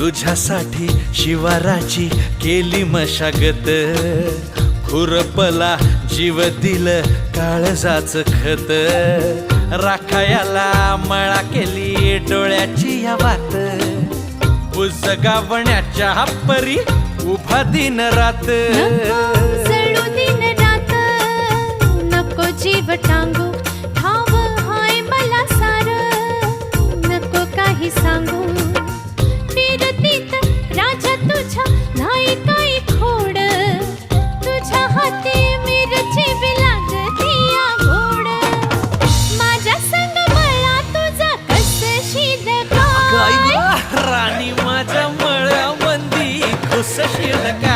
तुझ्यासाठी शिवाराची केली मशागत, खुरपला जीव दिलं काळजाच खत, राखायाला मळा केली डोळ्याची या वात, बुजगावण्याच्या परी उभा दिन रात, जळू दिन रात नको जीव टांगू, ठाव हाय मला सार नको काही सांगू, फिरतीत राजा तुझ्या नाही काही खोड, तुझ्या हाती मिरची बिलागती या गोड, माझ्या संग मला तुझा कस शीद काय राणी माझ्या मळ्यामंदी खुसशील काय.